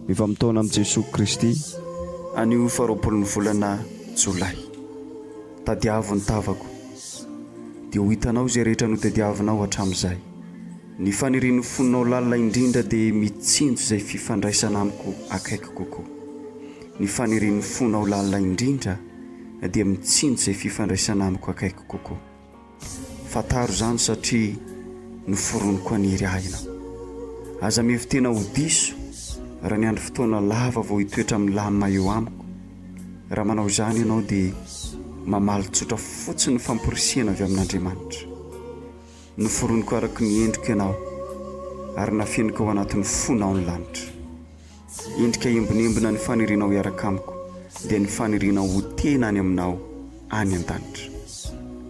Mifamotoana amin'i Jesoa Kristy anio faharoapolon'ny volana jolay. Tadiavo ny Tavako dia ho hitanao izay rehetra notadiavinao hatramin'izay. Ny fanirian'ny fonao lalina indrindra dia mitsinjo izay fifandraisana amiko akaiky kokoa. Ny fanirian'ny fonao lalina indrindra dia mitsinjo izay fifandraisana amiko akaiky kokoa. Fataro izany satria noforoniko haniry ahina. Aza mihevitena ho diso raha ny andro fotoana lava vao hitoetra milamina eo amiko. Raha manao izany ianao dia mamaly tsotra fotsiny famporisiana avy amin'Andriamanitra. Noforoniko araka ny endrika ianao ary nafieniko ao anatin'ny fonao ny lanitra. Endrika embonembona ny fanirianao iaraka amiko dia ny fanirianao ho tena any aminao any an-danitra.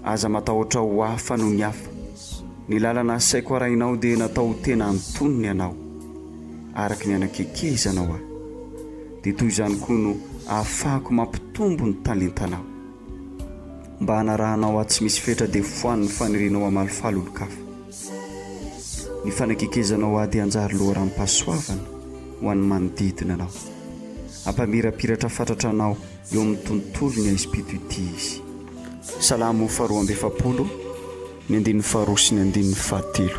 Aza matahotra ho hafa noho ny hafa. Ny lalana asaiko arahinao dia natao tena antonony ianao araka ny anakekezanao aho. Dia toy izany koa no ahafahako mampitombo ny talentanao. Mba hanarahanao aho tsy misy fetra dia foany ny fanirianao amalifaly olo-kafa. Ny fanakekezanao aho dia anjary loharam-pahasoavana ho an'ny manodidina anao. Ampamirapiratra fatratra anao eo amin'ny tontolo ny espiritu ity izy. Salamo 2:7, ny 2 sy ny 3.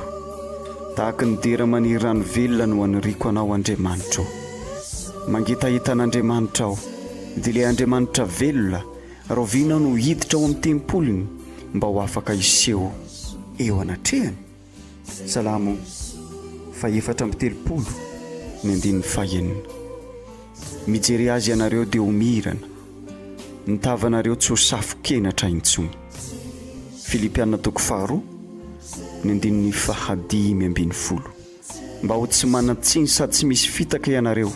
Tahaka ny dera maniry rano velona no aniriko anao Andriamanitra. Mangitahita an'Andriamanitra aho, dia ilay Andriamanitra velona roviana no hiditra ao amin'ny tempoliny mba ho afaka iseho eo anatrehany. Salamo 4:3, ny 4. Mijery azy ianareo dia homirana, ny tavanareo tsy ho safokenatra intsony. Filipianina 4, ny 5:10. Mba ho tsy manan-tsiny sady tsy misy fitaka ianareo,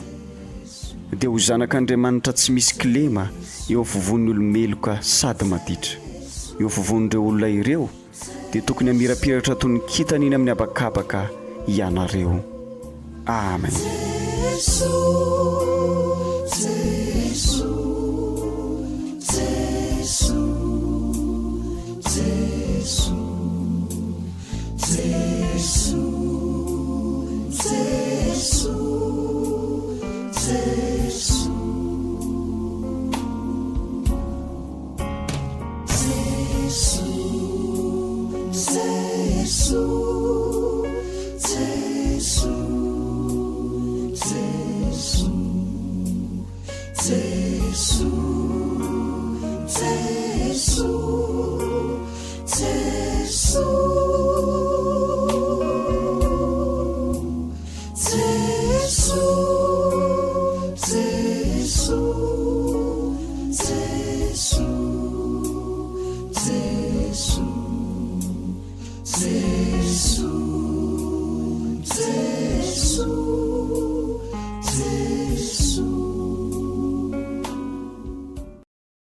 dia ho zanak'Andriamanitra tsy misy kilema eo fivon'ny olomeloka sady maditra. Eo fivon'ireo olona ireo dia tokony hamirapiratra toy ny kitana iny amin'ny habakabaka ianareo. Amen.